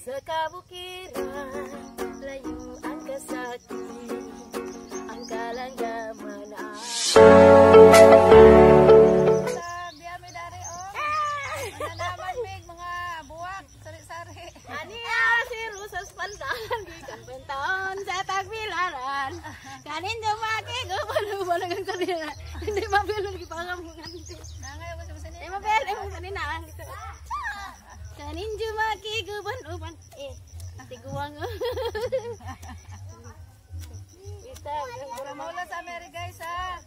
Sekabukiran, layu ang kasakit, ang kalanggaman ay Biyami dari naman big mga buwak, sari-sari. Ania si Rusas Pandalan di Kampenton sa Tagbilaran. Kanin dumaki ko balu-balu ng kanina. Hindi mabelo lagi pangamungan dito. Nangay mo sa sini. Mabelo mo kanina gitu. Kanin dumaki ko uban tiguang. Kita Mula sa Amerika guys ha.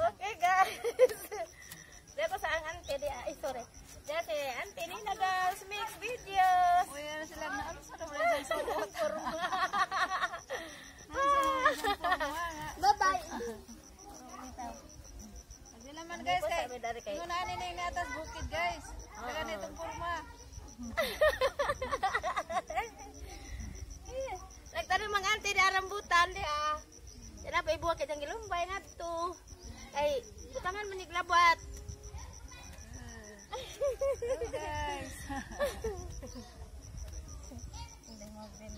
okay guys. Dito sa ang ante di sorry. Dati ante ni naga-mix videos. Uy, ano sila na ano sa naman sa suot. Bye-bye. Hindi naman guys kay. Yun na yung atas bukid guys. Kaya nitong forma. Nagtanong mga ante di rambutan di Yan pa ibuha kayang gilumbay nga to. Ay, butangan maniglabat. Hello guys. Hindi mo bin.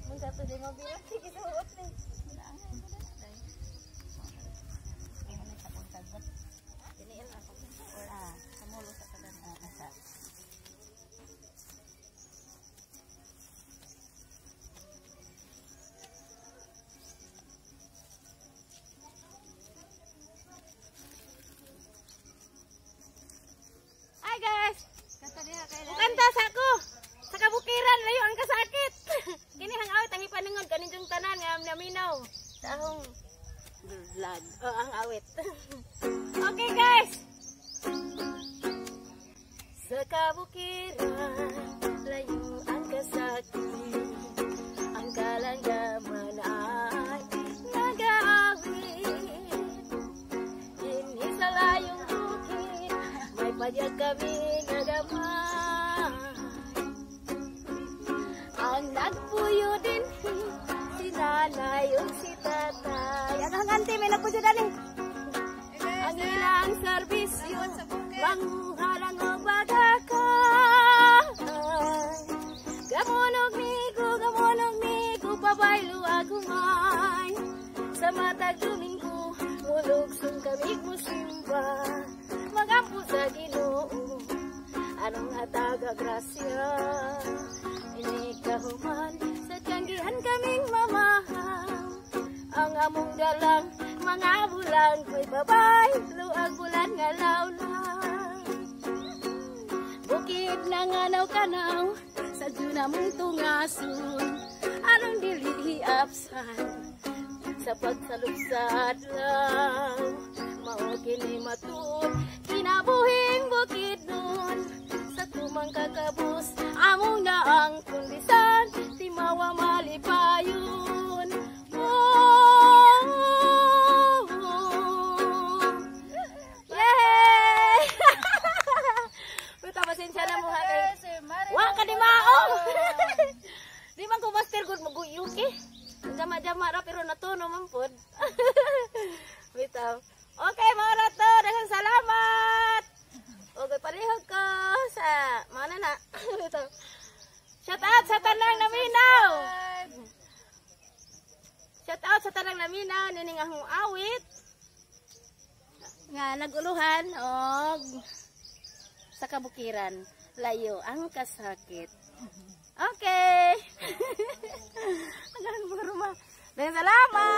Mung sa to di mo bin. Sige suot ni. Diniin ako. Kamulo sa kalan asa. Hi guys. Kanta sa ako. Sa kabukiran layo ang kasakit. Kini hang awit ang ipaningod kaninjong tanan nga naminaw. Sa akong vlog. Ang awit. Okay guys. Sa kabukiran layo ang kasakit, ang kalanggaman ay nag-aawit. Ini sa layong bukid may padyag kami nagamay. Ang nagpuyo din si nanay o si tatay. Ang hangante may nagpuyo din ang ilang serbisyo manguhalang o bagakay. Gamonog migo pabaylo agumay. Sa matag Domingo mulugsong kamig musimba. Magampo sa Ginoo anong hataga grasya. Ini kahuman sa tiyanggihan kaming mamahal. Ang among dalang mga bulan ko'y babay, luag bulan nga lawlay. Bukid na nganaw-kanaw sa duna mong tungason. Anong dili apsan sa pagsalubsad lang. Mao kini matud kinabuhing bukid nun. Sa tumang kakabus among na ang kundisan, si mawa malipayon. Pasensya na mo ha kay. Wa ka di maong. Di man ko master good maguyuki. Jama-jama ra pero natuno man pod. Bitaw. Okay, mga rato, daghang salamat. Okay, palihog ko sa mana na. Bitaw. Shout out sa tanang naminaw. Shout out sa tanang naminaw nining akong awit. Nga naguluhan og sa kabukiran, layo ang kasakit. Okay. Hanggang rumah. Dengan salamat.